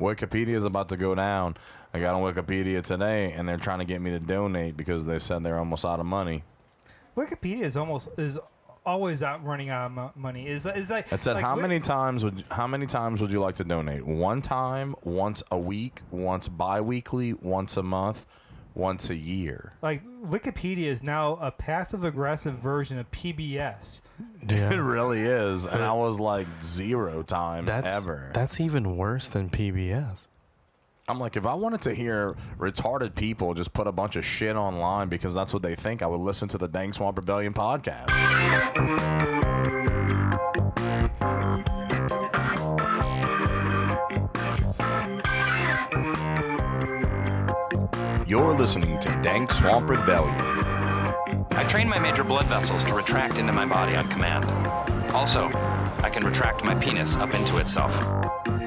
Wikipedia is about to go down. I got on Wikipedia today, and they're trying to get me to donate because they said they're almost out of money. Wikipedia is always running out of money. Is like it said how many times would you like to donate? One time, once a week, once bi-weekly, once a month, once a year. Like Wikipedia is now a passive aggressive version of PBS. Yeah. It really is, and I was like 0 time ever. That's even worse than PBS. I'm like, if I wanted to hear retarded people just put a bunch of shit online because that's what they think, I would listen to the Dank Swamp Rebellion podcast. You're listening to Dank Swamp Rebellion. I train my major blood vessels to retract into my body on command. Also, I can retract my penis up into itself.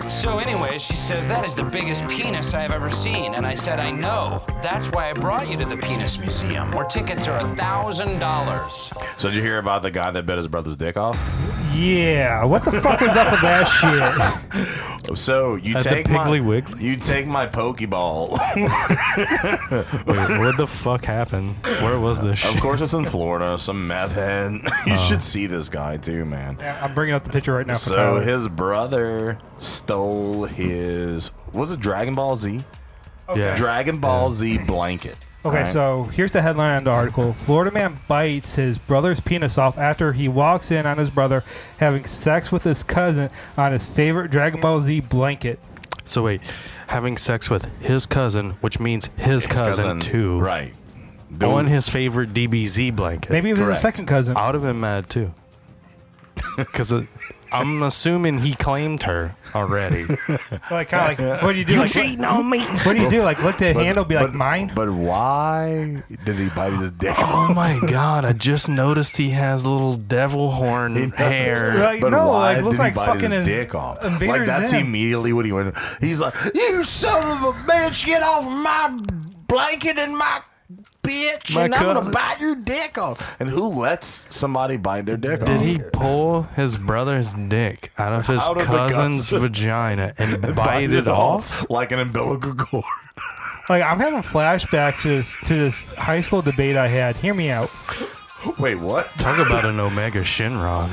So anyways, she says, that is the biggest penis I have ever seen. And I said, I know. That's why I brought you to the Penis Museum, where tickets are $1,000. So did you hear about the guy that bit his brother's dick off? Yeah. What the fuck was up with that shit? So you take my Pokeball. Wait, what the fuck happened? Where was this shit? Of course it's in Florida. Some meth head. You should see this guy too, man. Yeah, I'm bringing up the picture right now. So his brother stole his, was it Dragon Ball Z? Okay. Yeah. Dragon Ball Z blanket. Okay, right? so here's the headline on the article. Florida man bites his brother's penis off after he walks in on his brother having sex with his cousin on his favorite Dragon Ball Z blanket. So wait, having sex with his cousin, which means his cousin too. Right. On his favorite DBZ blanket. Maybe it was Correct. a second cousin. I would have been mad too. Because I'm assuming he claimed her already. Like, kind of like, what do you do? You like, cheating on me. What do you do? Like, look at the handle, be like, mine? But why did he bite his dick? Oh my god, I just noticed he has little devil horn hair. Like, But no, why like, look did like he bite fucking his dick off? Invader Like that's Zim. immediately what he went. He's like, "You son of a bitch, get off my blanket and my bitch, My and I'm gonna cousin." bite your dick off." And who lets somebody bite their dick off? Did he pull his brother's dick out of his Out of the cousin's guts. vagina and bite it off? like an umbilical cord? Like, I'm having flashbacks to this high school debate I had. Hear me out. Wait, what? Talk about an Omega Shinron.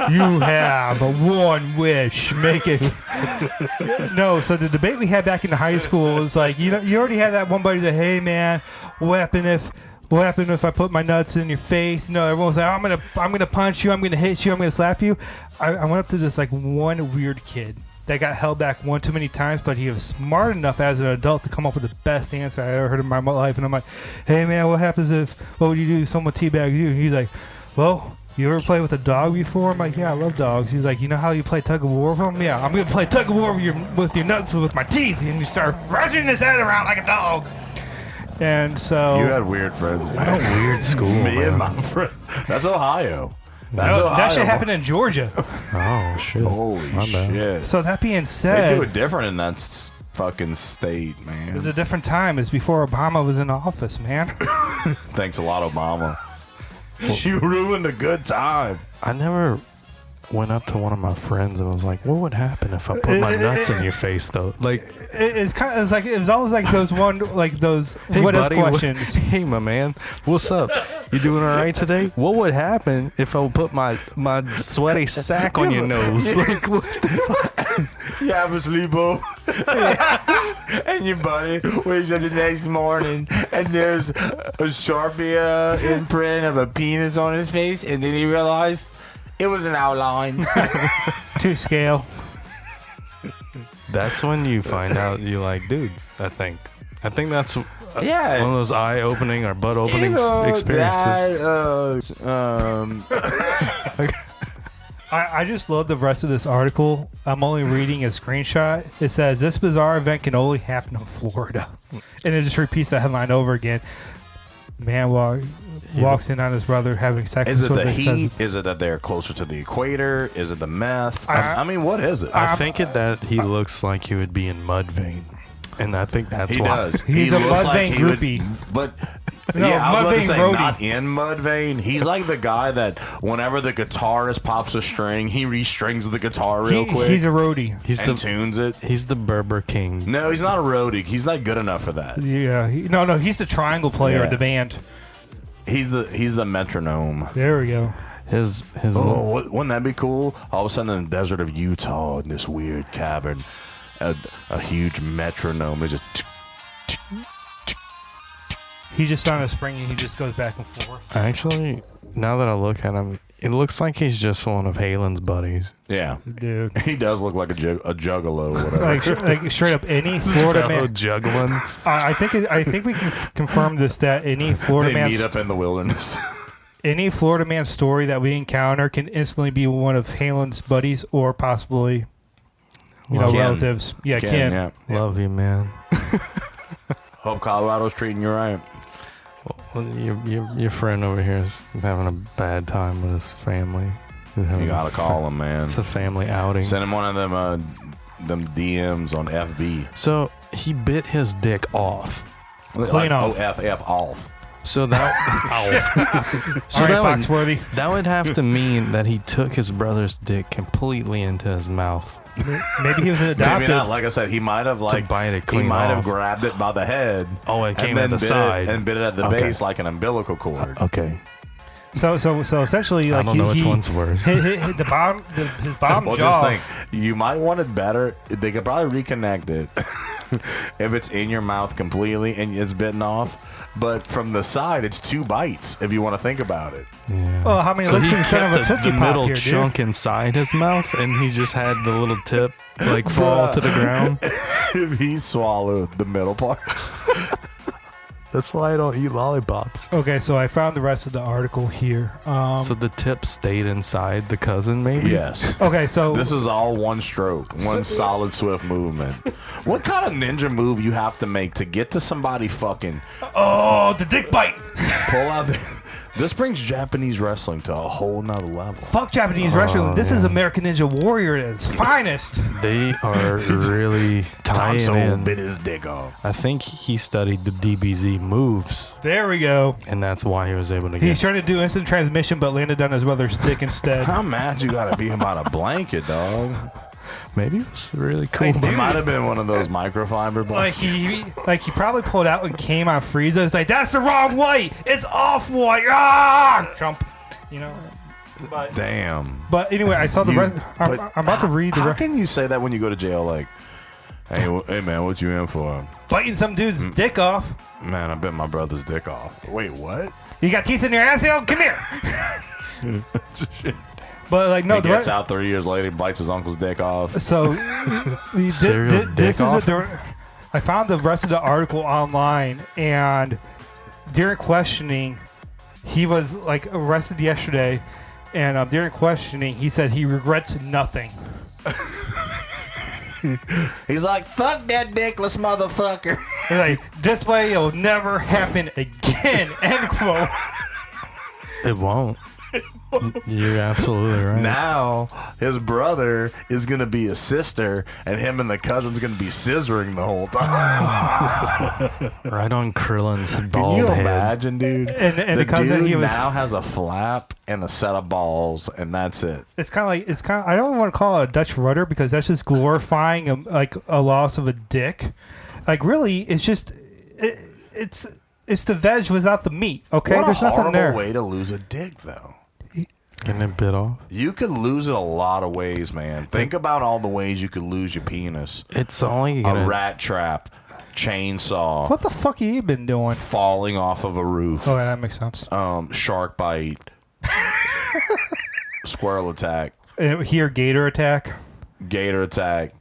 You have one wish. Make it. No, so the debate we had back in high school was like, you already had that one buddy that, hey man, what happened if I put my nuts in your face? No, everyone was like, I'm gonna punch you, I'm gonna hit you, I'm gonna slap you. I went up to this like one weird kid that got held back one too many times, but he was smart enough as an adult to come up with the best answer I ever heard in my life. And I'm like, hey man, what would you do if someone teabags you? And he's like, well, you ever play with a dog before? I'm like, yeah, I love dogs. He's like, you know how you play tug of war with them? Yeah, I'm gonna play tug of war with your nuts with my teeth. And you start rushing his head around like a dog. And so You had weird friends. What a weird school, Me man. and my friend. That's Ohio. That's Ohio. that shit happened in Georgia. Oh, shit. Holy My bad. shit. So that being They said, do it different in that fucking state, it man. was a different time. It's before Obama was in office, man. Thanks a lot, Obama. She ruined a good time. I never went up to one of my friends and was like, what would happen if I put my nuts in your face, though? Like, It was always like those hey, what if buddy, questions. Hey, my man, what's up? You doing all right today? What would happen if I would put my sweaty sack on your nose? Like, what the fuck? You have a sleepover. And your buddy wakes up the next morning and there's a Sharpie imprint of a penis on his face, and then he realized it was an outline. To scale. That's when you find out you like dudes, I think. I think that's Yeah. one of those eye-opening or butt-opening experiences. I just love the rest of this article. I'm only reading a screenshot. It says, this bizarre event can only happen in Florida. And it just repeats the headline over again. Man walks in on his brother having sex Is it with the his heat? cousin. Is it that they're closer to the equator? Is it the meth? I mean, what is it? I think that he looks like he would be in Mudvayne. And I think that's He why. does. He's He a looks Mudvayne he would- groupie. But No, yeah, I was about to Mudvayne say Brody. not in Mudvayne. He's like the guy that whenever the guitarist pops a string, he restrings the guitar real quick. He's a roadie. He's and the tunes it. He's the Berber King. No, he's not a roadie. He's not good enough for that. Yeah. No, he's the triangle player Yeah. of the band. He's the metronome. There we go. His Oh, wouldn't that be cool? All of a sudden in the desert of Utah, in this weird cavern, a huge metronome is just. He's just on a spring and he just goes back and forth. Actually, now that I look at him, it looks like he's just one of Halen's buddies. Yeah, Dude. he does look like a juggalo or whatever. Like straight up any Florida Fellow man. jugglins. I think we can confirm this that any Florida They man meet up in the wilderness. any Florida man story that we encounter can instantly be one of Halen's buddies or possibly Ken. relatives. Yeah, Ken. Yeah. Love you, man. Hope Colorado's treating you right. Well, your friend over here is having a bad time with his family. You gotta call him, man. It's a family outing. Send him one of them DMs on FB. So he bit his dick off. Clean off. OFF off. So that All right, Foxworthy. that would have to mean that he took his brother's dick completely into his mouth. Maybe he was Maybe adopted. not. Like I said, he might have bite it he clean might have off. grabbed it by the head. Oh, it came and at then the side. and bit it at the Okay. base like an umbilical cord. Okay. So essentially, like I don't know which one's worse. his bottom Well, jaw. just think, you might want it better. They could probably reconnect it if it's in your mouth completely and it's bitten off. But from the side, it's 2 bites if you want to think about it. Yeah. Oh, how many So licks he instead of a kept Tootsie the Pop middle here, dude? chunk inside his mouth, and he just had the little tip like fall to the ground. If he swallowed the middle part. That's why I don't eat lollipops. Okay, so I found the rest of the article here. So the tip stayed inside the cousin, maybe? Yes. Okay, so This is all one stroke, one solid, swift movement. What kind of ninja move you have to make to get to somebody fucking oh, the dick bite. pull out the... This brings Japanese wrestling to a whole nother level. Fuck Japanese wrestling. This is American Ninja Warrior at its finest. They are really tying Tonso in. bit his dick off. I think he studied the DBZ moves, There we go. and that's why he was able to He's get. trying to do instant transmission, but landed on his brother's dick instead. How mad you gotta be about a blanket, dog? Maybe it was really cool. Hey, It dude. might have been one of those microfiber Like blankets. he probably pulled out and came on Frieza. It's like, that's the wrong white. It's off white. Ah, Trump. You know. But Damn. anyway, I saw the You- rest. I'm but about to read the How rest. can you say that when you go to jail? Like, hey man, what you in for? Biting some dude's dick off. Man, I bit my brother's dick off. Wait, what? You got teeth in your asshole? Come here. But like no, He the gets re- out 3 years later, bites his uncle's dick off. So Serial dick this is off? I found the rest of the article online, and during questioning, he was like arrested yesterday, and during questioning, he said he regrets nothing. He's like, fuck that dickless motherfucker. He's like, this way it'll never happen again. End quote. It won't. You're absolutely right. Now his brother is gonna be his sister, and him and the cousin's gonna be scissoring the whole time. Right on Krillin's Can bald you head. imagine, dude? And the the cousin, dude he was. now has a flap and a set of balls, and that's it. It's kind of. I don't want to call it a Dutch rudder because that's just glorifying a loss of a dick. Like really, it's just it's the veg without the meat. Okay, What there's a nothing horrible there. way to lose a dick, though. Getting it bit off. You could lose it a lot of ways, man. Think about all the ways you could lose your penis. It's only A gonna. rat trap, chainsaw, What the fuck have you been doing? falling off of a roof, Oh, yeah, that makes sense. shark bite, squirrel attack, Here, gator attack. gator attack.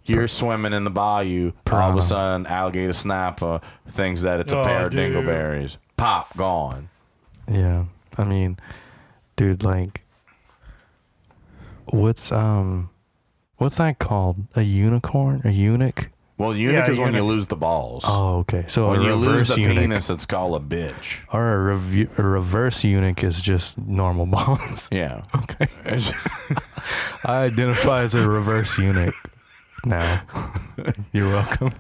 You're swimming in the bayou. All of a sudden, alligator snapper thinks that it's a Oh, pair of dude. dingleberries. Pop, gone. Yeah, I mean, dude, like, what's that called? A unicorn? A eunuch? Well, eunuch Yeah, is when you eunuch. lose the balls. Oh, okay. So When a you lose reverse the eunuch, penis, it's called a bitch. or a reverse eunuch is just normal balls. Yeah. Okay. I identify as a reverse eunuch. now. You're welcome.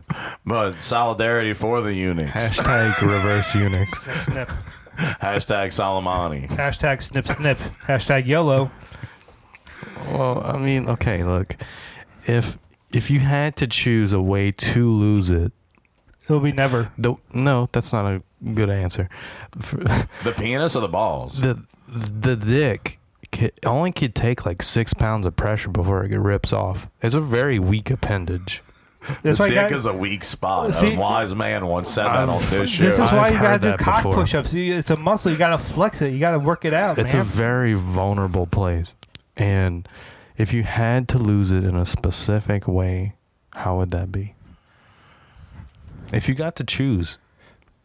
But solidarity for the eunuchs. Hashtag reverse eunuchs. Snip, snip. Hashtag Soleimani. Hashtag snip, snip. Hashtag YOLO. Well, I mean, okay, look. If you had to choose a way to lose it, It'll be never. no, that's not a good answer. The penis or the balls? The dick only could take like 6 pounds of pressure before it rips off. It's a very weak appendage. That's The why you dick got, is a weak spot. See- A wise man once said that on this show. this is why I've you gotta heard do that cock before. push-ups. It's a muscle. You gotta flex it. You gotta work it out, It's man. a very vulnerable place. And if you had to lose it in a specific way, how would that be? If you got to choose.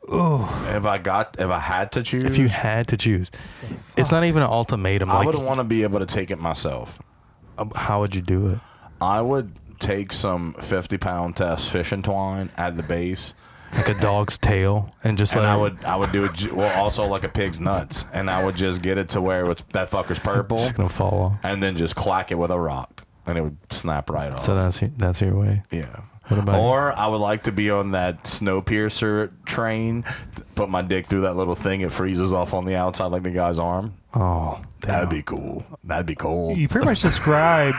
If I had to choose, If you had to choose. It's not even an ultimatum. I Like, would want to be able to take it myself. how would you do it? I would take some 50-pound test fishing twine at the base, Like a dog's tail, and just and like I would do it. Well, also like a pig's nuts, and I would just get it to where that fucker's purple, it's gonna fall off. and then just clack it with a rock, and it would snap right off. So that's your way. Yeah. What about Or I would like to be on that Snowpiercer train, put my dick through that little thing, it freezes off on the outside like the guy's arm. Oh, That'd be cool. That'd be cool. You pretty much described.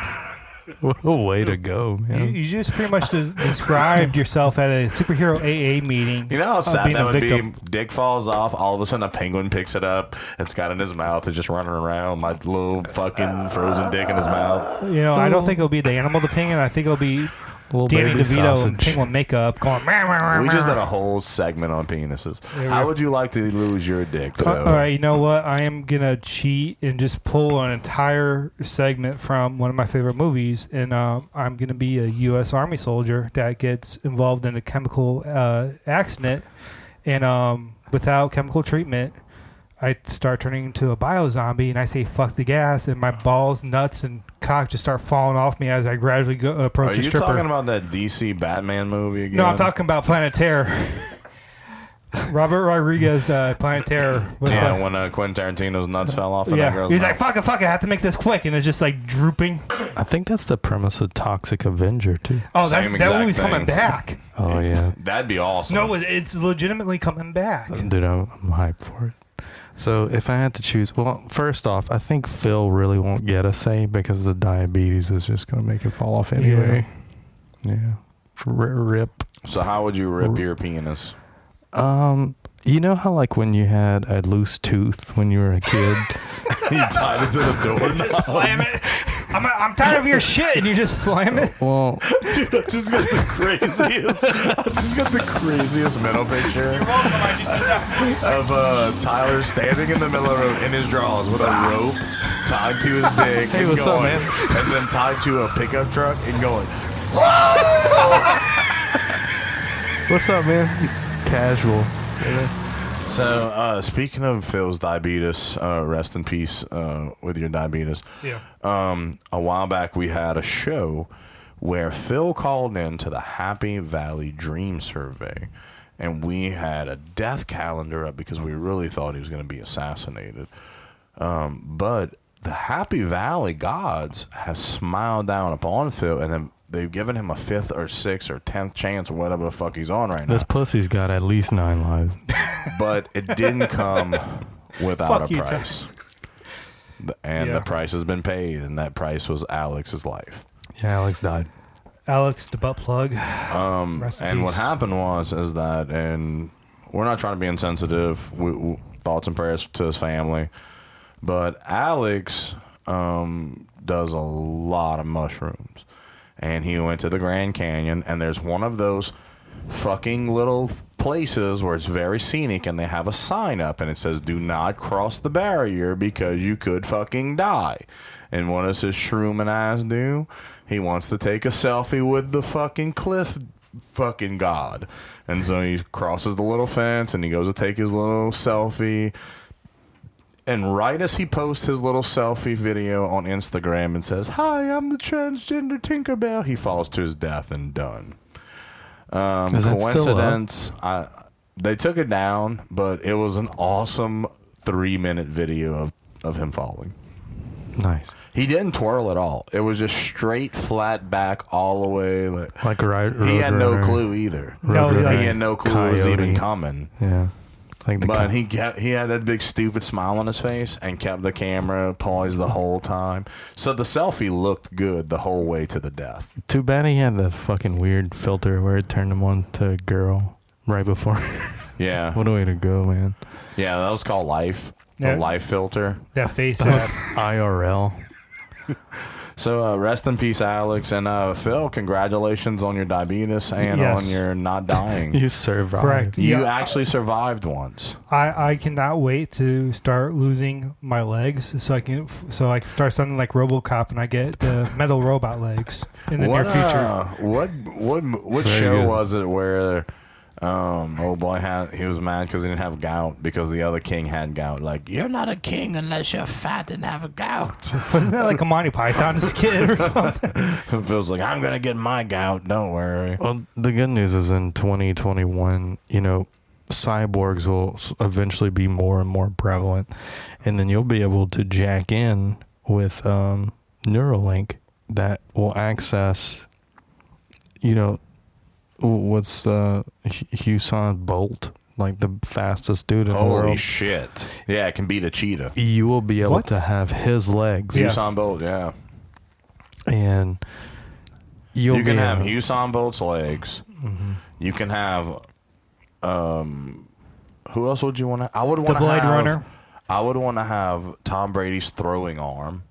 what a way to go, man. You just pretty much described yourself at a superhero AA meeting. You know how of sad being that a would victim. be? Dick falls off, all of a sudden a penguin picks it up, it's got it in his mouth, it's just running around, my little fucking frozen dick in his mouth. You know, I don't think it'll be the animal the penguin. I think it'll be Little Danny baby DeVito in sausage. penguin makeup going. We just did a whole segment on penises. Yeah, How we- would you like to lose your dick, Phil? All right, you know what? I am gonna cheat and just pull an entire segment from one of my favorite movies, and I'm gonna be a U.S. Army soldier that gets involved in a chemical accident, and without chemical treatment, I start turning into a bio zombie, and I say "fuck the gas," and my balls, nuts, and cock just start falling off me as I gradually approach Are a you stripper. talking about that DC Batman movie again? No, I'm talking about Planet Terror. Robert Rodriguez, Planet Terror. with, Yeah, when Quentin Tarantino's nuts fell off. In that yeah. girl's He's mouth. like, fuck it, I have to make this quick. And it's just like drooping. I think that's the premise of Toxic Avenger too. Oh, Same that exact movie's thing. coming back. Oh yeah, That'd be awesome. No, it's legitimately coming back. dude, I'm hyped for it. So if I had to choose, well, first off, I think Phil really won't get a say because the diabetes is just gonna make it fall off anyway. Yeah. Rip. So how would you rip your penis? You know how like when you had a loose tooth when you were a kid? You tied it to the door. Just slam it. I'm tired of your shit, and you just slam it. Well, Dude, I just got the craziest mental picture of Tyler standing in the middle of the road in his drawers with a rope tied to his dick. Hey, and what's up, going, man? And then tied to a pickup truck and going. what's up, man? Casual. So, speaking of Phil's diabetes, rest in peace with your diabetes. Yeah. A while back, we had a show where Phil called in to the Happy Valley Dream Survey, and we had a death calendar up because we really thought he was going to be assassinated. But the Happy Valley gods have smiled down upon Phil, and then they've given him a 5th or 6th or 10th chance or whatever the fuck he's on right now. This pussy's got at least 9 lives. But it didn't come without Fuck a you, price. And Yeah. the price has been paid, and that price was Alex's life. Yeah, Alex died. Alex, the butt plug. Rest in And what peace. happened is that, and we're not trying to be insensitive, we thoughts and prayers to his family, but Alex does a lot of mushrooms. And he went to the Grand Canyon, and there's one of those fucking little places where it's very scenic, and they have a sign up, and it says, "Do not cross the barrier because you could fucking die." And what does his shrooming ass do? He wants to take a selfie with the fucking cliff fucking god. And so he crosses the little fence, and he goes to take his little selfie. And right as he posts his little selfie video on Instagram and says, "Hi, I'm the transgender Tinkerbell," he falls to his death and done. Is that still up? Coincidence, they took it down, but it was an awesome 3-minute video of him falling. Nice. He didn't twirl at all. It was just straight flat back all the way. Like he had no clue either. No, He had no clue it was even coming. Yeah. Like But he had that big stupid smile on his face and kept the camera poised the whole time. So the selfie looked good the whole way to the death. Too bad he had that fucking weird filter where it turned him on to a girl right before. Yeah. What a way to go, man. Yeah, that was called Life. Yeah. The Life filter. That face. That's IRL. So rest in peace, Alex. And Phil, congratulations on your diabetes and Yes. on your not dying. You survived. Correct. You Yeah. actually survived once. I cannot wait to start losing my legs so I can start sounding like RoboCop and I get the metal robot legs in the near future. What Very show good. was it where old boy he was mad because he didn't have gout because the other king had gout? Like, you're not a king unless you're fat and have a gout. Wasn't that like a Monty Python skit or something? Phil's like, I'm gonna get my gout. Don't worry. Well, the good news is in 2021, cyborgs will eventually be more and more prevalent, and then you'll be able to jack in with Neuralink that will access, what's Usain Bolt, like the fastest dude in the Holy world. shit! Yeah, it can beat a cheetah. You will be able What? to have his legs, Yeah. Usain Bolt, yeah. and You be can have able- Usain Bolt's legs. Mm-hmm. You can have, who else would you want to? I would want The to Blade have. Runner. I would want to have Tom Brady's throwing arm.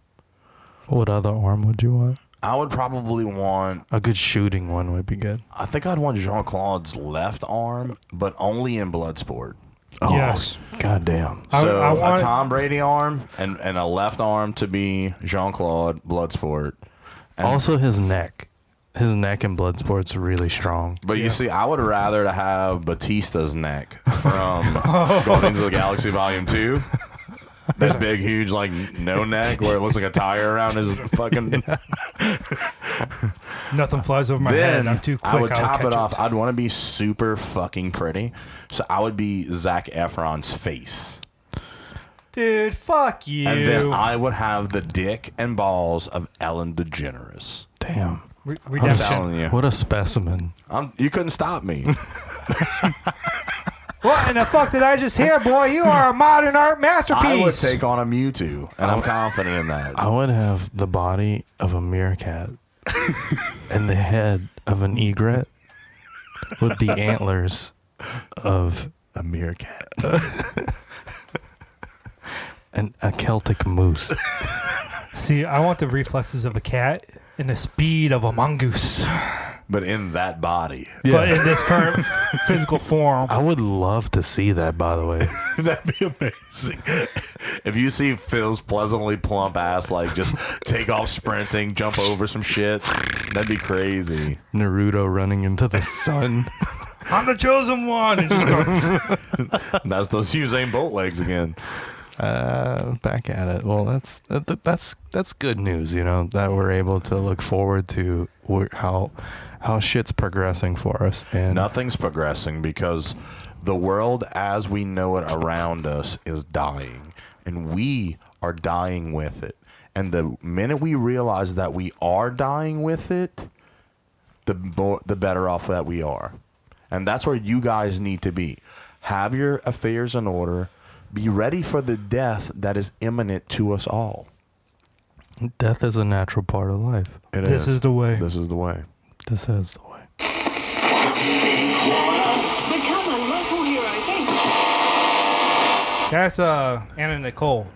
What other arm would you want? I would probably want. A good shooting one would be good. I think I'd want Jean-Claude's left arm, but only in Bloodsport. Oh, Yes. goddamn. So I want a Tom Brady arm and a left arm to be Jean-Claude Bloodsport. And, Also, his neck. His neck in Bloodsport's really strong. but you see, I would rather have Batista's neck from Guardians of the Galaxy Volume 2. This big, huge, like, no neck where it looks like a tire around his fucking... Nothing flies over my head. Then I'm too quick. I would I'll top catch it off. I'd want to be super fucking pretty. So I would be Zac Efron's face. Dude, fuck you. And then I would have the dick and balls of Ellen DeGeneres. Damn. I'm Redemption. telling you. What a specimen. You couldn't stop me. What in the fuck did I just hear, boy? You are a modern art masterpiece. I would take on a Mewtwo, and I'm confident in that. I would have the body of a meerkat and the head of an egret with the antlers of A meerkat. a Celtic moose. See, I want the reflexes of a cat and the speed of a mongoose. But in that body. But in this current physical form. I would love to see that, by the way. That'd be amazing. If you see Phil's pleasantly plump ass, like, just take off sprinting, jump over some shit, that'd be crazy. Naruto running into the sun. I'm the chosen one. And just go, That's those Usain Bolt legs again. Back at it. Well, that's good news, that we're able to look forward to how shit's progressing for us. And Nothing's progressing because the world as we know it around us is dying, and we are dying with it. And the minute we realize that we are dying with it, the better off that we are. And that's where you guys need to be. Have your affairs in order. Be ready for the death that is imminent to us all. death is a natural part of life. this is the way. This is the way. This is the way. Become a local hero. Thanks. That's Anna Nicole.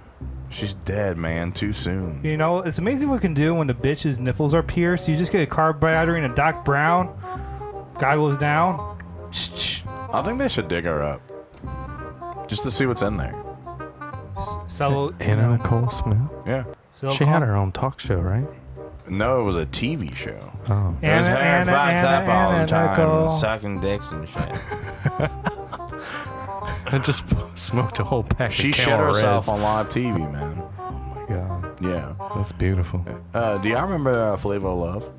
She's dead, man. Too soon. You know, it's amazing what we can do when the bitch's nipples are pierced. You just get a car battery and a Doc Brown. Guy goes down. I think they should dig her up. Just to see what's in there. Sell, Anna Nicole Smith. Yeah. She had her own talk show, right? No, it was a TV show. Oh. It was her Anna, fucks up all the Anna time, Nicole. sucking dicks and shit. I just smoked a whole pack She of shit Camel herself Reds. on live TV, man. Oh my god. Yeah. That's beautiful. Do y'all remember Flavor Love?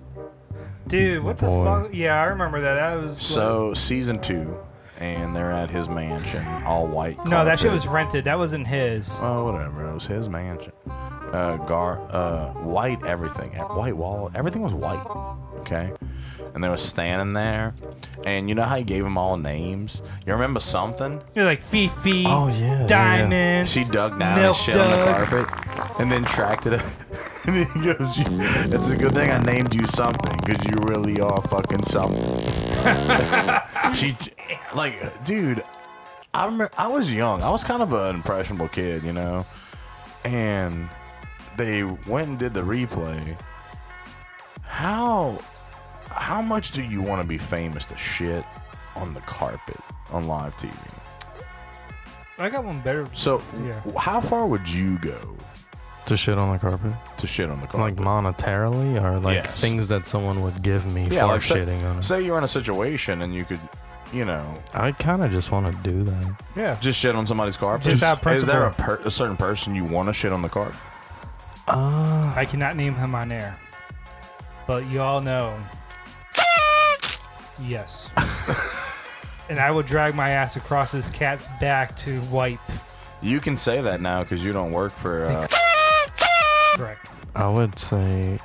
Dude, what the Boy. fuck? Yeah, I remember that. That was So season 2, and they're at his mansion, all white. no, that shit carpet. was rented. That wasn't his. Oh, whatever. It was his mansion. white everything, white wall, everything was white. Okay, and they were standing there, and you know how he gave them all names? You remember something? You're like Fifi. Oh, yeah, Diamond. She dug down Milk and shit on the Dug. carpet, and then tracked it up. And he goes, "It's a good thing I named you something, because you really are fucking something." She, like, dude, I remember I was young. I was kind of an impressionable kid, you know, and they went and did the replay. How much do you want to be famous to shit on the carpet on live TV? I got one better. So, Yeah. how far would you go To shit on the carpet? to shit on the Like carpet? monetarily, or like Yes. things that someone would give me for like shitting on it? say you're in a situation and you could, you know, I kind of just want to do that. Yeah. just shit on somebody's carpet. Just out of Is there principle. a certain person you want to shit on the carpet? I cannot name him on air, but you all know. Yes. And I would drag my ass across this cat's back to wipe. You can say that now because you don't work for. Correct. I would say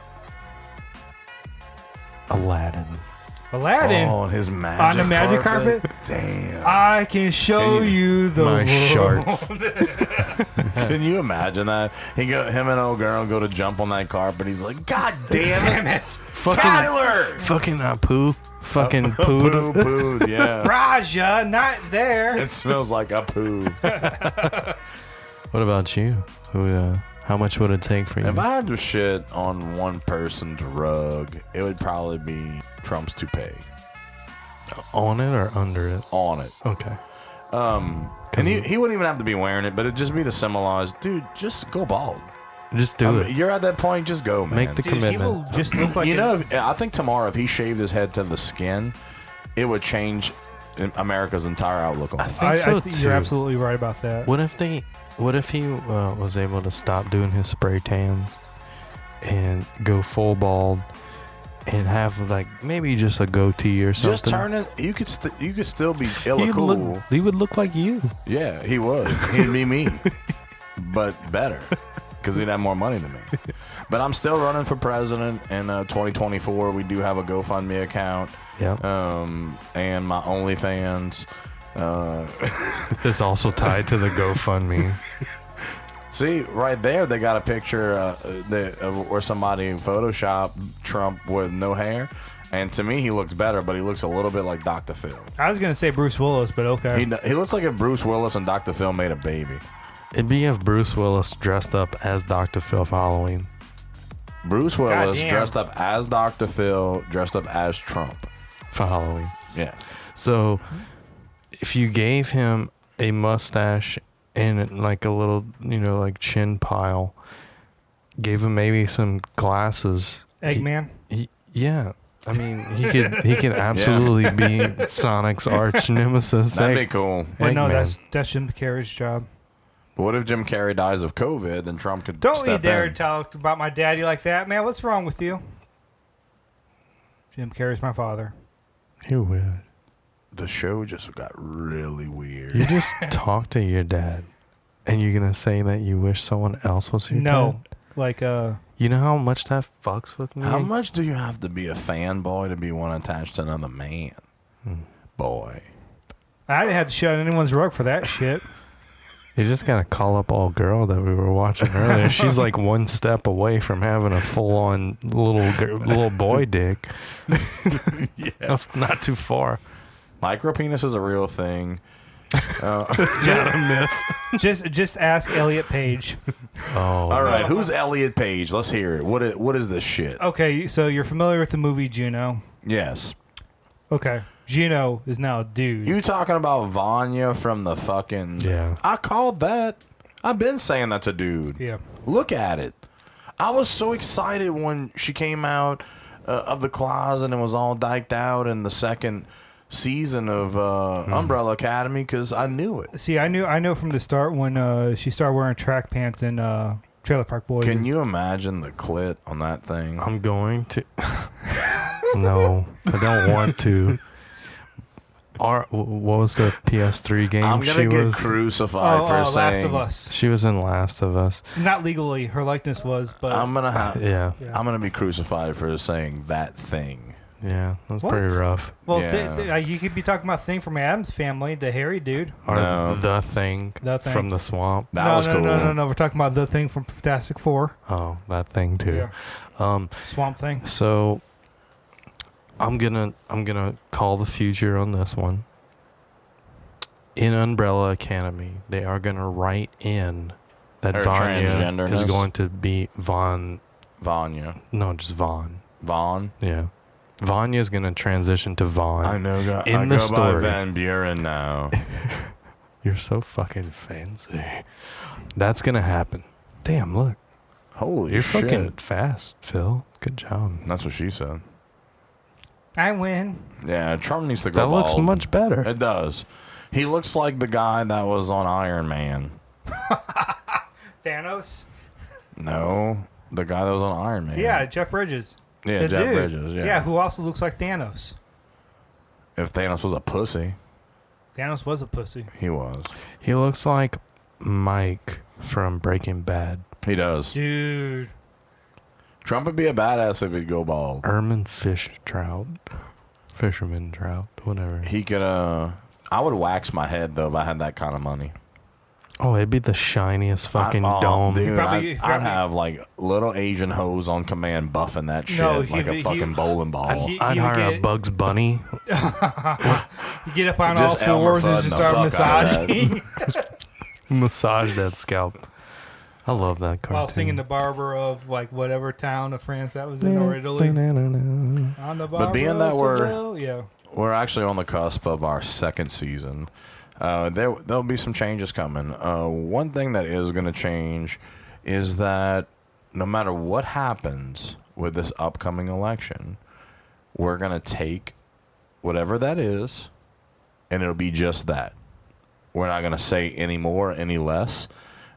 Aladdin. Aladdin. Oh, and his magic On the magic carpet? Damn. I can show you the My world. sharks. Can you imagine that? Him and old girl go to jump on that carpet. He's like, God damn it, Fucking Tyler! Fucking Apu. Fucking Poo, poo. poo, yeah. Raja, not there. It smells like a poo. What about you? How much would it take for you? If I had to shit on one person's rug, it would probably be Trump's toupee. On it or under it? On it. Okay. And he wouldn't even have to be wearing it, but it'd just be to symbolize, dude, just go bald. Just do it. You're at that point, just go, man. Make the Dude, he commitment. will just look like You know, I think tomorrow, if he shaved his head to the skin, it would change America's entire outlook on I it. think so think too. you're absolutely right about that. What if he was able to stop doing his spray tans and go full bald and have like maybe just a goatee or something? Just turn it. You could still be illa cool. He would look like you. Yeah, he would. He'd be me, but better, because he'd have more money than me. But I'm still running for president in 2024. We do have a GoFundMe account. Yeah. And my OnlyFans. It's also tied to the GoFundMe. See, right there, they got a picture where somebody photoshopped Trump with no hair. And to me, he looks better, but he looks a little bit like Dr. Phil. I was gonna say Bruce Willis, but okay. He looks like if Bruce Willis and Dr. Phil made a baby. It'd be if Bruce Willis dressed up as Dr. Phil for Halloween. Bruce Willis Goddamn. dressed up as Dr. Phil, dressed up as Trump. For Halloween. Yeah. So, if you gave him a mustache and like a little, like chin pile, gave him maybe some glasses. Eggman. Yeah. I mean, he could absolutely be Sonic's arch nemesis. That'd be cool. But no, Eggman. that's Jim Carrey's job. What if Jim Carrey dies of COVID? Then Trump could Don't you step dare in. talk about my daddy like that, man. What's wrong with you? Jim Carrey's my father. You're weird. The show just got really weird. You just talk to your dad, and you're gonna say that you wish someone else was your No, dad? like You know how much that fucks with me? How much do you have to be a fanboy to be one attached to another man? Boy. I didn't have to shut anyone's rug for that shit. You just gotta call up old girl that we were watching earlier. She's like one step away from having a full-on little boy dick. Yeah. That's not too far. Micropenis is a real thing. It's not a myth. Just ask Elliot Page. Oh, All right, who's Elliot Page? Let's hear it. What is this shit? Okay, so you're familiar with the movie Juno? Yes. Okay, Juno is now a dude. You talking about Vanya from the fucking... Yeah. I called that. I've been saying that's a dude. Yeah. Look at it. I was so excited when she came out of the closet and was all dyked out in the second season of Umbrella Academy because I knew it. See, I know from the start when she started wearing track pants in Trailer Park Boys. Can you imagine the clit on that thing? I'm going to. No, I don't want to. What was the PS3 game? I'm gonna get crucified for saying. Last of Us. She was in Last of Us. Not legally, her likeness was, but I'm gonna Yeah. I'm gonna be crucified for saying that thing. Yeah, that's What? pretty rough. well, Yeah. you could be talking about Thing from Adam's Family, the hairy dude. Or No. the thing The Thing. from the swamp. That was cool. No. We're talking about the Thing from Fantastic Four. Oh, that thing too. Yeah. Swamp Thing. So I'm gonna call the future on this one. In Umbrella Academy, they are gonna write in that Her Vanya is transgenderness? going to be Vanya. No, just Vaughn. Vaughn. Yeah, Vanya's gonna transition to Vaughn. I know. In I the go story. by Van Buren now. You're so fucking fancy. That's gonna happen. Damn, look, Holy you're shit. fucking fast, Phil. Good job. That's what she said. I win. Yeah, Trump needs to go That looks bald. much better. It does. He looks like the guy that was on Iron Man. Thanos. No, the guy that was on Iron Man. Yeah, Jeff Bridges. Yeah, The Jeff dude. Bridges. Yeah. Yeah, who also looks like Thanos. If Thanos was a pussy, Thanos was a pussy. he was. He looks like Mike from Breaking Bad. He does. Dude. Trump would be a badass if he'd go bald. Fisherman trout, whatever. He could. I would wax my head though if I had that kind of money. Oh, it'd be the shiniest fucking Oh, dome. Dude, Probably- I'd probably- have like little Asian hoes on command buffing that shit No, like a fucking bowling ball. he- I'd would hire a get- Bugs Bunny. You get up on Just all Elmer fours and Fudding just the start fuck out of massaging Massage that scalp. I love that cartoon. while singing the barber of like whatever town of France that was in or Italy. On the barber being that of we're- Seville. Yeah. We're actually on the cusp of our second season. There'll be some changes coming. One thing that is going to change is that no matter what happens with this upcoming election, we're going to take whatever that is, and it'll be just that. We're not going to say any more, any less,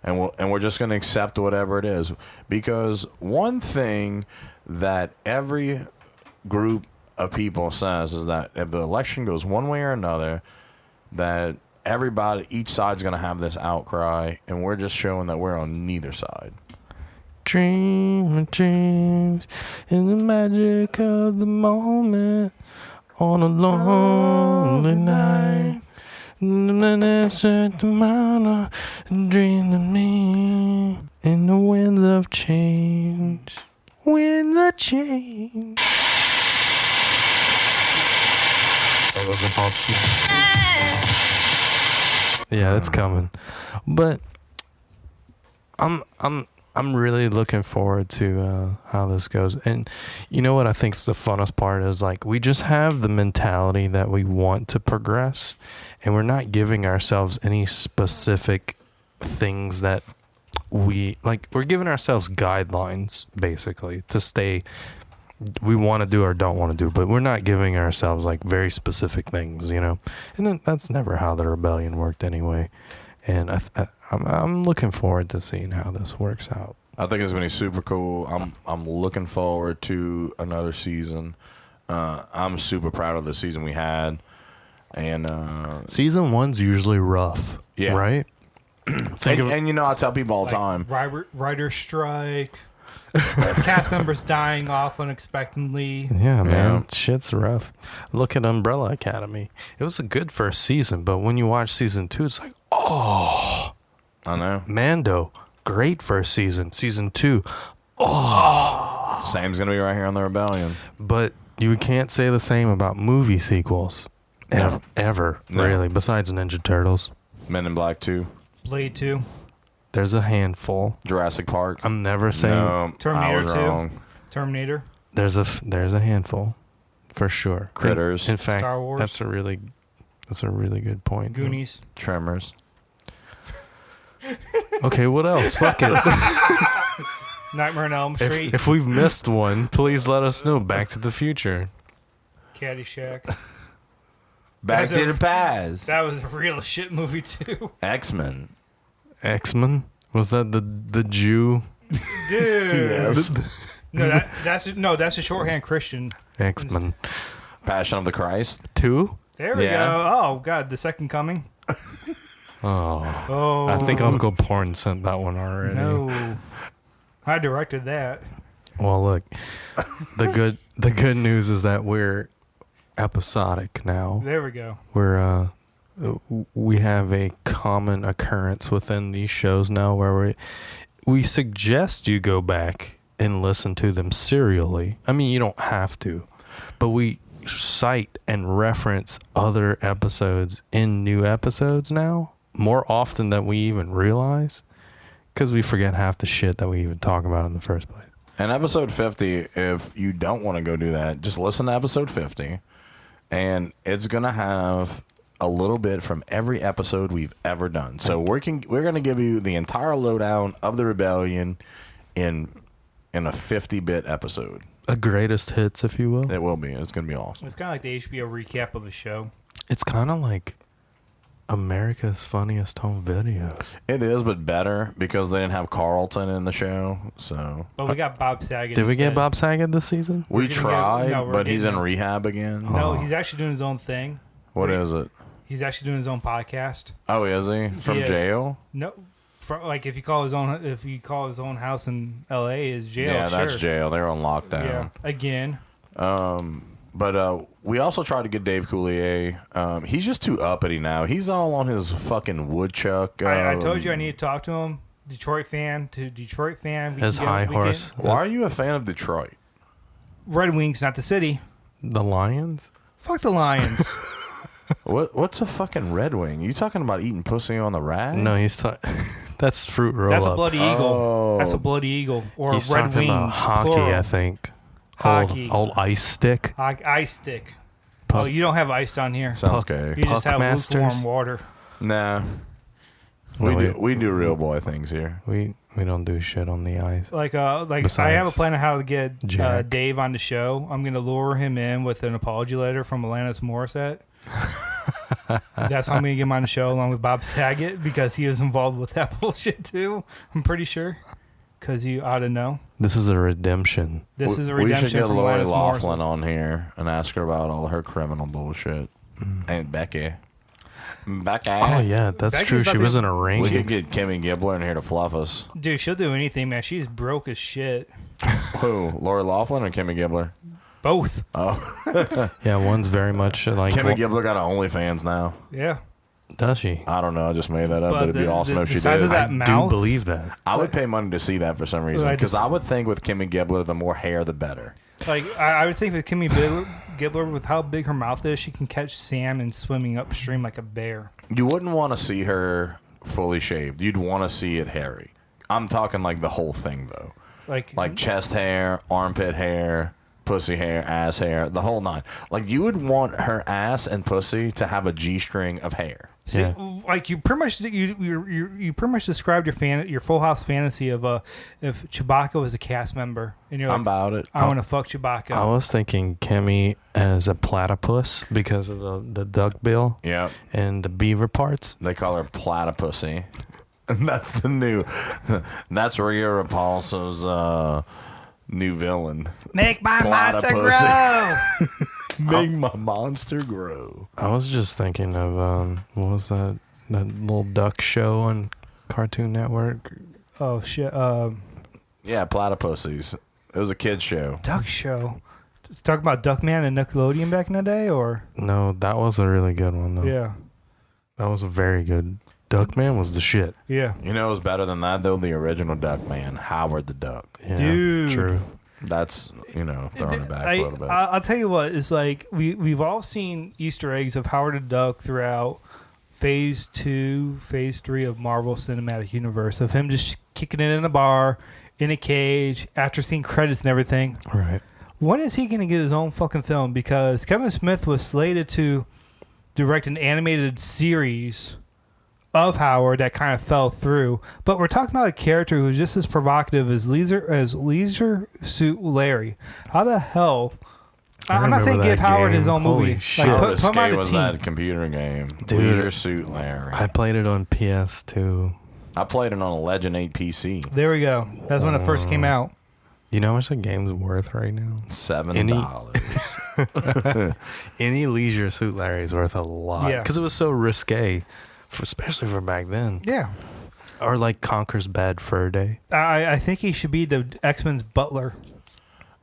and we're just going to accept whatever it is. Because one thing that every group of people says is that if the election goes one way or another, that each side's going to have this outcry, and we're just showing that we're on neither side. Dream of dreams in the magic of the moment on a lonely night. And then I set the mountain and dream of me in the winds of change. Winds of change. Yeah, it's coming. But I'm really looking forward to how this goes. And you know what I think is the funnest part is, like, we just have the mentality that we want to progress, and we're not giving ourselves any specific things that we're giving ourselves guidelines basically to stay we want to do or don't want to do, but we're not giving ourselves like very specific things, you know. And then that's never how the rebellion worked anyway. And I'm looking forward to seeing how this works out. I think it's going to be super cool. I'm looking forward to another season. I'm super proud of the season we had. And Season 1's usually rough, Yeah. right? and you know, I tell people all the time. Writer strike. Cast members dying off unexpectedly. Yeah, man. Yeah. Shit's rough. Look at Umbrella Academy. It was a good first season, but when you watch season 2, it's like, oh. I know. Mando, great first season. Season 2, Same's going to be right here on the Rebellion. but you can't say the same about movie sequels. No. Ever, No. really, besides Ninja Turtles. Men in Black 2. Blade 2. There's a handful. Jurassic Park. I'm never saying No, I Terminator was 2. wrong. Terminator. there's a handful, for sure. Critters. In fact, Star Wars. that's a really good point. Goonies. Tremors. Okay, what else? Fuck it. Nightmare on Elm Street. If we've missed one, please let us know. Back to the Future. Caddyshack. Back That's to a- the Past. That was a real shit movie too. X-Men. X-Men? Was that the Jew? Dude. Yes. No, that's a shorthand Christian. X-Men. Passion of the Christ. 2? There we Yeah. go. Oh, God, the second coming. Oh. I think Uncle Porn sent that one already. No. I directed that. Well, look, the good news is that we're episodic now. There we go. We have a common occurrence within these shows now where we suggest you go back and listen to them serially. I mean, you don't have to, but we cite and reference other episodes in new episodes now more often than we even realize, because we forget half the shit that we even talk about in the first place. And episode 50, if you don't want to go do that, just listen to episode 50, and it's going to have a little bit from every episode we've ever done. So we're going to give you the entire lowdown of the rebellion in a 50-bit episode. A greatest hits, if you will. It will be. It's going to be awesome. It's kind of like the HBO recap of a show. It's kind of like America's Funniest Home Videos. It is, but better because they didn't have Carlton in the show. So, But we got Bob Saget. Did we get instead. Bob Saget this season? we We're gonna tried, get- no, we're but he's in getting- rehab again. No, he's actually doing his own thing. What is it? He's actually doing his own podcast. Oh, is he? From is. jail? No, like if you call his own house in L.A. is jail. Yeah, that's sure. jail. They're on Yeah, lockdown. again. But we also tried to get Dave Coulier. He's just too uppity now. He's all on his fucking woodchuck. I told you I need to talk to him. Detroit fan. We His can get- high we horse. can- Why are you a fan of Detroit? Red Wings, not the city. The Lions? Fuck the Lions. What's a fucking Red Wing? You talking about eating pussy on the rag? No, he's that's fruit roll That's up. a bloody eagle. Oh. That's a bloody eagle. Or He's Red talking Wings. about hockey, plural. I think. Hockey. Old ice stick. Ice stick. Puck, Oh, you don't have ice down here. Sounds Puck- gay. You just have Puckmasters? lukewarm water. Nah. No, We do real boy things here. we don't do shit on the ice. Like I have a Besides plan of how to get Jack. Dave on the show. I'm gonna lure him in with an apology letter from Alanis Morissette. That's how I'm gonna get him on the show along with Bob Saget because he was involved with that bullshit too. I'm pretty sure. Because you ought to know. This is a redemption. This is a We redemption should get from Lori Alanis Laughlin Morissette. on here and ask her about all her criminal bullshit. And Becky. Becky. Oh yeah, that's Becky's true. about She to- was in a We ranking. could get Kimmy Gibbler in here to fluff us. Dude, she'll do anything, man. She's broke as shit. Who? Lori Laughlin or Kimmy Gibbler? Both. Yeah, one's very much like. Kimmy Gibbler got an OnlyFans now. Yeah. Does she? I don't know. I just made that up, But but it'd be the- awesome the- if the she size did. of that I mouth. do believe that. I would pay money to see that for some reason Like because this- I would think with Kimmy Gibbler, the more hair, the better. Like, I would think with Kimmy Gibbler, with how big her mouth is, she can catch salmon swimming upstream like a bear. You wouldn't want to see her fully shaved. You'd want to see it hairy. I'm talking like the whole thing though, like chest hair, armpit hair, pussy hair, ass hair, the whole nine. Like you would want her ass and pussy to have a G-string of hair. See, Yeah. like you pretty much described your Full House fantasy of if Chewbacca was a cast member, and you're I'm like, about it. I want to fuck Chewbacca. I was thinking Kimmy as a platypus because of the duck bill Yeah, and the beaver parts. they call her platypussy. And that's the new. That's Rhea Repulsa's new villain. Make my monster Platypussy. grow. Make my monster grow. I was just thinking of what was that little duck show on Cartoon Network? Oh shit! Yeah, platypussies. It was a kid's show. Duck show. Talking about Duckman and Nickelodeon back in the day, or No, that was a really good one though. yeah, That was a very good. Duckman was the shit. yeah. You know, it was better than that though. The original Duckman, Howard the Duck. Yeah, Dude. true. That's throwing it back a little bit. I'll tell you what, it's like we've all seen Easter eggs of Howard the Duck throughout Phase 2, Phase 3 of Marvel Cinematic Universe, of him just kicking it in a bar, in a cage, after seeing credits and everything. Right. When is he going to get his own fucking film? Because Kevin Smith was slated to direct an animated series of Howard that kind of fell through. But we're talking about a character who's just as provocative as Leisure Suit Larry. How the hell? I'm not saying remember give that Howard his game. own Holy movie. shit. How Like, put him risque on the was team. that computer game? Dude. Leisure Suit Larry. I played it on PS2. I played it on a Legend 8 PC. There we go. That's when it first came out. You know how much the game's worth right now? $7. Any Leisure Suit Larry is worth a lot. Yeah. Because it was so risque, especially for back then. Yeah. Or like Conker's Bad Fur Day. I think he should be the X-Men's butler.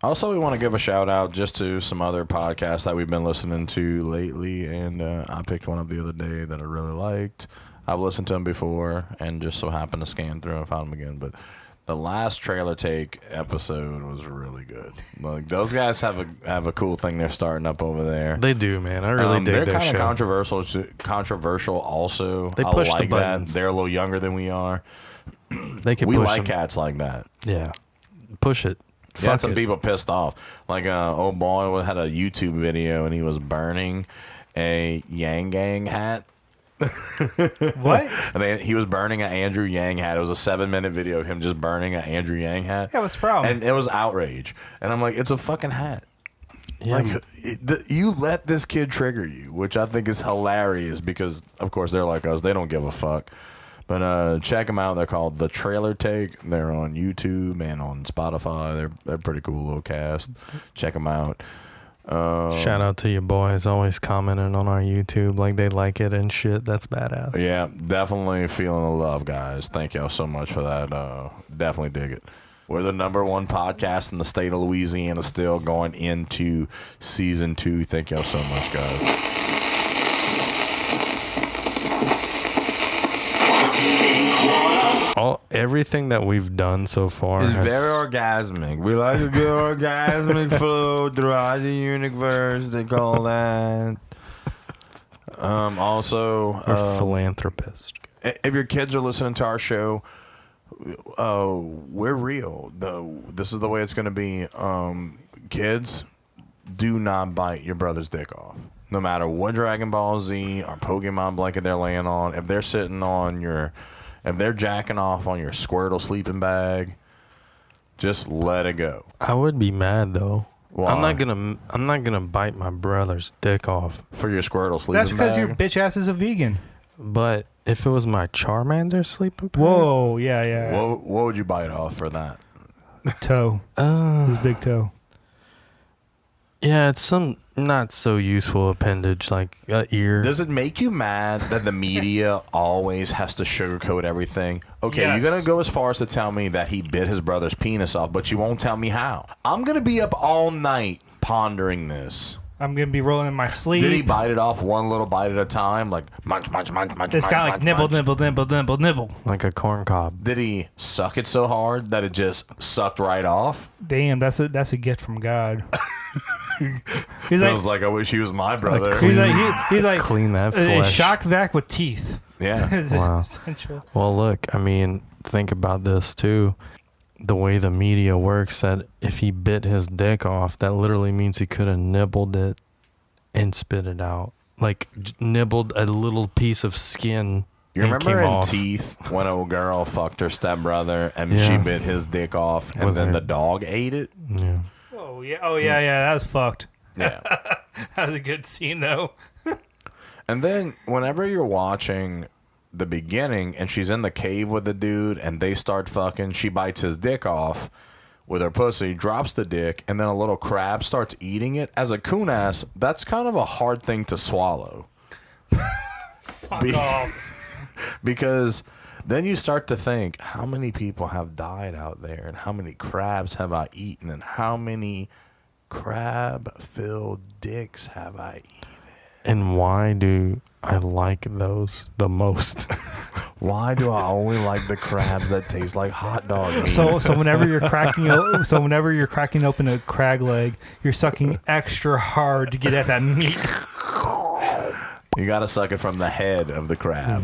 Also, we want to give a shout out just to some other podcasts that we've been listening to lately, and I picked one up the other day that I really liked. I've listened to them before, and just so happened to scan through and found them again. But the last Trailer Take episode was really good. Like those guys have a cool thing they're starting up over there. They do, man. I really dig they're their kind show. of controversial. Also, They push I the like buttons. that. They're a little younger than we are. They can We push like them. cats like that. Yeah. Push it. Got Fuck some it. people pissed off. Like, old boy had a YouTube video and he was burning a Yang Gang hat. What? And he was burning an Andrew Yang hat. It was a 7-minute video of him just burning an Andrew Yang hat. Yeah, what's the problem? And it was outrage. And I'm like, it's a fucking hat. Yeah, Like, you let this kid trigger you, which I think is hilarious because, of course, they're like us. They don't give a fuck. But check them out. They're called The Trailer Take. They're on YouTube and on Spotify. They're pretty cool little cast. Check them out. Shout out to your boys always commenting on our YouTube like they like it and shit. That's badass. Yeah, definitely feeling the love, guys. Thank y'all so much for that. Definitely dig it. We're the #1 podcast in the state of Louisiana still going into season 2. Thank y'all so much, guys. Everything that we've done so far It's has, very orgasmic. We like a good orgasmic flow throughout the universe. They call that. Also, we're philanthropist. if your kids are listening to our show, we're real. This is the way it's going to be. Kids, do not bite your brother's dick off. No matter what Dragon Ball Z or Pokemon blanket they're laying on, if they're sitting on if they're jacking off on your Squirtle sleeping bag, just let it go. I would be mad though. Why? I'm not gonna bite my brother's dick off. For your Squirtle sleeping That's because bag. your bitch ass is a vegan. But if it was my Charmander sleeping bag, Whoa, yeah. What would you bite off for that? Toe. His big toe. yeah, it's some not so useful appendage like ear. Does it make you mad that the media always has to sugarcoat everything? Okay, Yes. you're going to go as far as to tell me that he bit his brother's penis off, but you won't tell me how. I'm going to be up all night pondering this. I'm going to be rolling in my sleep. Did he bite it off one little bite at a time? Like, munch, munch, munch, munch, It's munch, kind of munch, like nibble, munch? nibble, nibble, nibble, nibble. Like a corn cob. Did he suck it so hard that it just sucked right off? Damn, that's a gift from God. He's Feels like I wish he was my brother. he's like Clean that a flesh. shock vac with teeth. Yeah. Is Wow. essential. Well, look, I mean, think about this too. The way the media works, that if he bit his dick off, that literally means he could have nibbled it and spit it out. Like nibbled a little piece of skin. You and remember came in off. Teeth when a girl fucked her stepbrother and Yeah. she bit his dick off and With then her- the dog ate it? Yeah. Oh yeah. That was fucked. Yeah. That was a good scene though. And then whenever you're watching the beginning and she's in the cave with the dude and they start fucking, she bites his dick off with her pussy, drops the dick, and then a little crab starts eating it. As a coon ass, that's kind of a hard thing to swallow. Fuck off. Because then you start to think, how many people have died out there and how many crabs have I eaten and how many crab-filled dicks have I eaten? And why do I like those the most? Why do I only like the crabs that taste like hot dog meat? So whenever you're cracking open a crag leg, you're sucking extra hard to get at that meat. You gotta suck it from the head of the crab.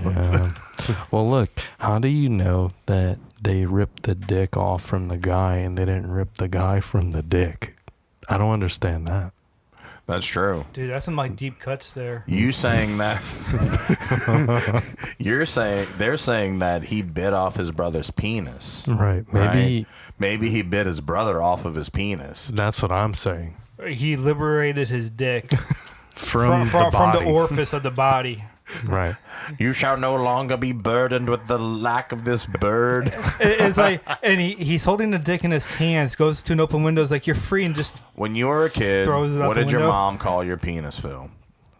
Well, look, how do you know that they ripped the dick off from the guy and they didn't rip the guy from the dick? I don't understand that. That's true. Dude, that's some like deep cuts there. You saying that? They're saying that he bit off his brother's penis. Right. Maybe he bit his brother off of his penis. That's what I'm saying. He liberated his dick From the from body. the orifice of the body. Right. You shall no longer be burdened with the lack of this bird. It's like, and he's holding the dick in his hands, goes to an open window, is like, you're free, and just When you were a kid, Throws it out what the did your window. mom call your penis, Phil?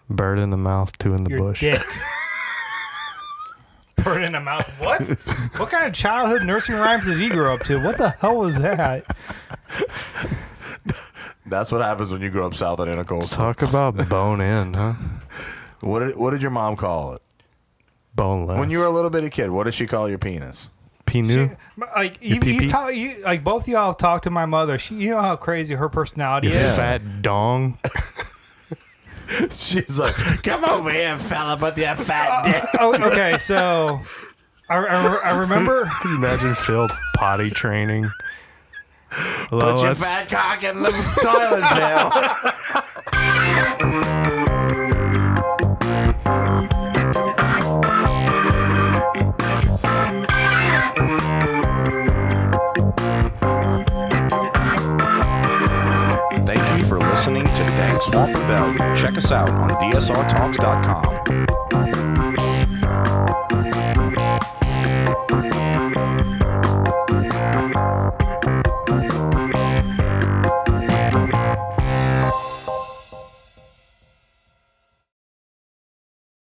Bird in the mouth, two in the your bush. dick. Bird in the mouth. What? What kind of childhood nursery rhymes did he grow up to? What the hell was that? That's what happens when you grow up south of Intercoastal. Talk about bone in, huh? What did your mom call it? Boneless. When you were a little bitty kid, what did she call your penis? Pinu? Like Your pee-pee? like both of y'all have talked to my mother. You know how crazy her personality Your is. fat dong? She's like, come over here, fella, with your fat dick. Okay, so I remember. Can you imagine Phil potty training? Hello, Put your let's- fat cock in the toilet, Phil. Thank you for listening to Dank Swamp Rebellion. Check us out on dsrtalks.com.